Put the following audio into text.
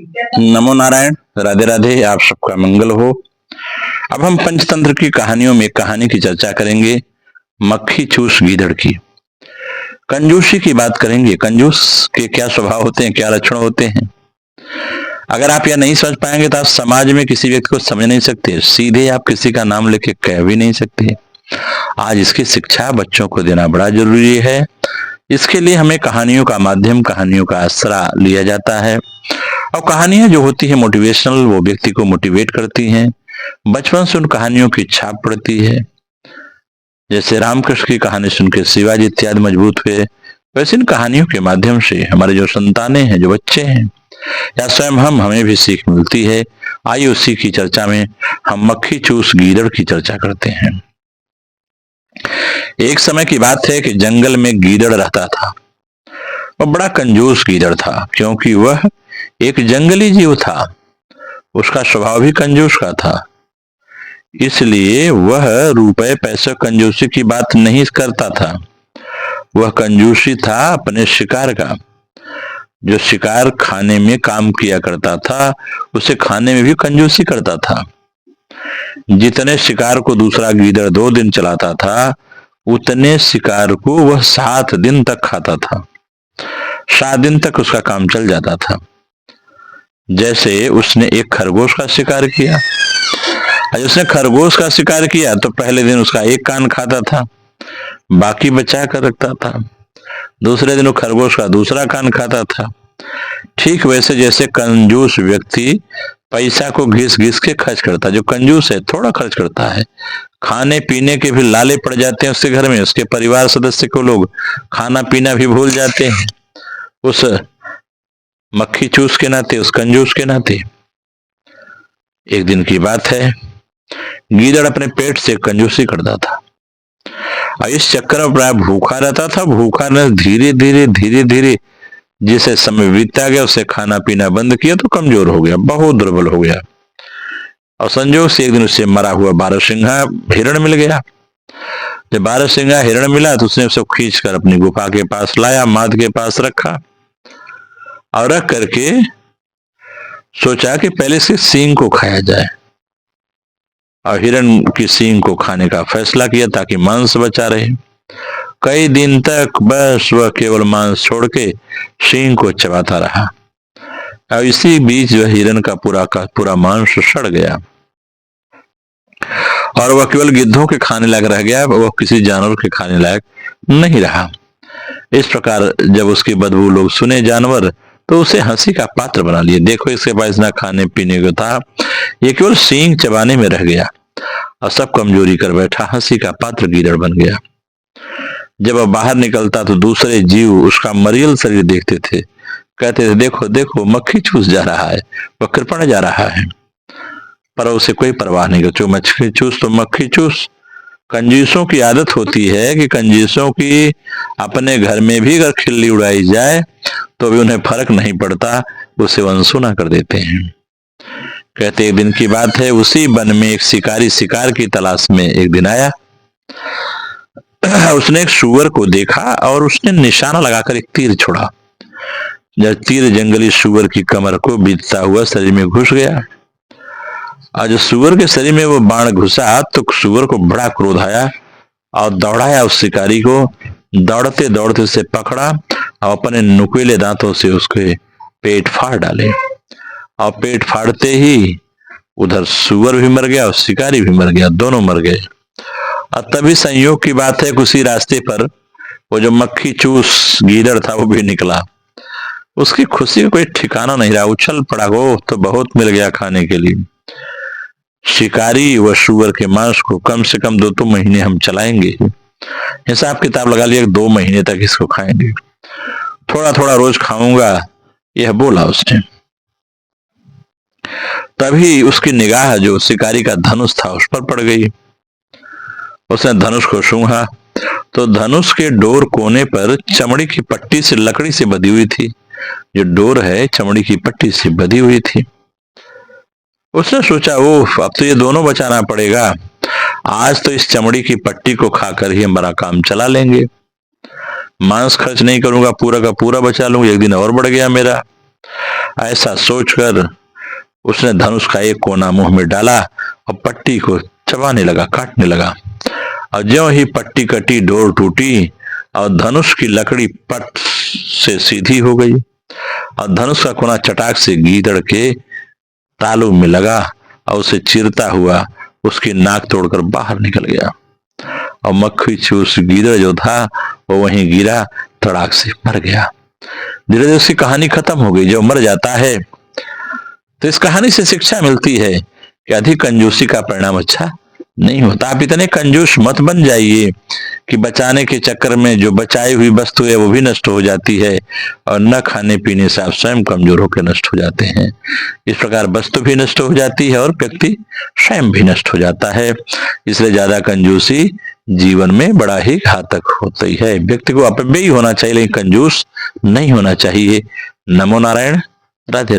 नमो नारायण। राधे राधे। आप सबका मंगल हो। अब हम पंचतंत्र की कहानियों में एक कहानी की चर्चा करेंगे, मक्खी चूस गीदड़ की। कंजूसी की बात करेंगे। कंजूस के क्या स्वभाव होते हैं, क्या लक्षण होते हैं। अगर आप यह नहीं समझ पाएंगे तो आप समाज में किसी व्यक्ति को समझ नहीं सकते, सीधे आप किसी का नाम लेके कह भी नहीं सकते। आज इसकी शिक्षा बच्चों को देना बड़ा जरूरी है। इसके लिए हमें कहानियों का माध्यम, कहानियों का आसरा लिया जाता है। और कहानियां जो होती है मोटिवेशनल, वो व्यक्ति को मोटिवेट करती हैं। बचपन से उन कहानियों की छाप पड़ती है। जैसे रामकृष्ण की कहानी सुन के शिवाजी इत्यादि मजबूत हुए, वैसे इन कहानियों के माध्यम से हमारे जो संतानें हैं, जो बच्चे हैं, या स्वयं हमें भी सीख मिलती है। आइए उसी की चर्चा में हम मक्खी चूस गीदड़ की चर्चा करते हैं। एक समय की बात है कि जंगल में गीदड़ रहता था। वह बड़ा कंजूस गीदड़ था, क्योंकि वह एक जंगली जीव था। उसका स्वभाव भी कंजूस का था, इसलिए वह रुपए पैसे कंजूसी की बात नहीं करता था। वह कंजूसी था अपने शिकार का। जो शिकार खाने में काम किया करता था, उसे खाने में भी कंजूसी करता था। जितने शिकार को दूसरा गीदड़ 2 दिन चलाता था, उतने शिकार को वह 7 दिन तक खाता था। 7 दिन तक उसका काम चल जाता था। जैसे उसने एक खरगोश का शिकार किया। उसने खरगोश का शिकार किया तो पहले दिन उसका एक कान खाता था, बाकी बचा कर रखता था। दूसरे दिन वो खरगोश का दूसरा कान खाता था। ठीक वैसे जैसे कंजूस व्यक्ति पैसा को घिस घिस के खर्च करता, जो कंजूस है थोड़ा खर्च करता है, खाने पीने के भी लाले पड़ जाते हैं उसके घर में, उसके परिवार सदस्य को लोग खाना पीना भी भूल जाते हैं, उस मक्खी चूस के नाते, उस कंजूस के नाते। एक दिन की बात है, गीदड़ अपने पेट से कंजूसी करता था और इस चक्कर में प्राय भूखा रहता था। भूखा न धीरे धीरे धीरे धीरे जिसे समय बीतता गया, उसे खाना पीना बंद किया तो कमजोर हो गया, बहुत दुर्बल हो गया। और संजोग से एक दिन उसे मरा हुआ बारहसिंगा हिरण मिल गया। जब बारहसिंगा हिरण मिला तो उसने उसे खींच कर अपनी गुफा के पास लाया, माद के पास रखा और रख करके सोचा कि पहले से सींग को खाया जाए, और हिरण की सींग को खाने का फैसला किया ताकि मांस बचा रहे। कई दिन तक बस वह केवल मांस छोड़ के सींग को चबाता रहा। और इसी बीच वह हिरण का पूरा मांस सड़ गया और वह केवल गिद्धों के खाने लायक रह गया, वह किसी जानवर के खाने लायक नहीं रहा। इस प्रकार जब उसकी बदबू लोग सुने जानवर, तो उसे हंसी का पात्र बना लिए। देखो, इसके पास ना खाने पीने को था, ये केवल सींग चबाने में रह गया और सब कमजोरी कर बैठा। हंसी का पात्र गीदड़ बन गया। जब वह बाहर निकलता तो दूसरे जीव उसका मरियल शरीर देखते थे, कहते थे देखो देखो मक्खी चूस जा रहा है, वह कृपण जा रहा है। पर उसे कोई परवाह नहीं कर, जो मक्खी चूस तो मक्खी चूस। कंजूसों की आदत होती है कि कंजूसों की अपने घर में भी अगर खिल्ली उड़ाई जाए तो भी उन्हें फर्क नहीं पड़ता, उसे अनसुना कर देते हैं। कहते एक दिन की बात है, उसी वन में एक शिकारी शिकार की तलाश में एक दिन आया। उसने एक सूअर को देखा और उसने निशाना लगाकर एक तीर छोड़ा। जब तीर जंगली सूअर की कमर को बीतता हुआ शरीर में घुस गया और जब सूअर के शरीर में वो बाण घुसा तो सूअर को बड़ा क्रोध आया और दौड़ाया उस शिकारी को। दौड़ते दौड़ते उसे पकड़ा और अपने नुकीले दांतों से उसके पेट फाड़ डाले। और पेट फाड़ते ही उधर सूअर भी मर गया और शिकारी भी मर गया, दोनों मर गए। और तभी संयोग की बात है कि उसी रास्ते पर वो जो मक्खी चूस गीदड़ था वो भी निकला। उसकी खुशी का कोई ठिकाना नहीं रहा, उछल पड़ा, वो तो बहुत मिल गया खाने के लिए। शिकारी व सूअर के मांस को कम से कम 2 महीने हम चलाएंगे, हिसाब किताब लगा लिया 2 महीने तक इसको खाएंगे, थोड़ा थोड़ा रोज खाऊंगा, यह बोला उसने। तभी उसकी निगाह जो शिकारी का धनुष था उस पर पड़ गई। उसने धनुष को सूंघा तो धनुष के डोर कोने पर चमड़ी की पट्टी से, लकड़ी से बधी हुई थी। जो डोर है चमड़ी की पट्टी से बधी हुई थी। उसने सोचा ओह, अब तो ये दोनों बचाना पड़ेगा। आज तो इस चमड़ी की पट्टी को खाकर ही हमारा काम चला लेंगे। मांस खर्च नहीं करूंगा, पूरा का पूरा बचा लूंगा, एक दिन और बढ़ गया मेरा। ऐसा सोचकर उसने धनुष का एक कोना मुंह में डाला और पट्टी को चबाने लगा, काटने लगा। और ज्यों ही पट्टी कटी, डोर टूटी और धनुष की लकड़ी पट से सीधी हो गई और धनुष का कोना चटाक से गीदड़ के तालू में लगा और उसे चीरता हुआ उसकी नाक तोड़कर बाहर निकल गया। और मक्खी चूस गीदड़ जो था वो वहीं गिरा, तड़ाक से मर गया। धीरे धीरे उसकी कहानी खत्म हो गई। जो मर जाता है तो इस कहानी से शिक्षा मिलती है कि अधिक कंजूसी का परिणाम अच्छा नहीं होता। आप इतने कंजूस मत बन जाइए कि बचाने के चक्कर में जो बचाई हुई वस्तु है वो भी नष्ट हो जाती है और न खाने पीने से आप स्वयं कमजोर होकर नष्ट हो जाते हैं। इस प्रकार वस्तु भी नष्ट हो जाती है और व्यक्ति स्वयं भी नष्ट हो जाता है। इसलिए ज्यादा कंजूसी जीवन में बड़ा ही घातक होती है। व्यक्ति को अपव्ययी होना चाहिए लेकिन कंजूस नहीं होना चाहिए। नमो नारायण। राधे।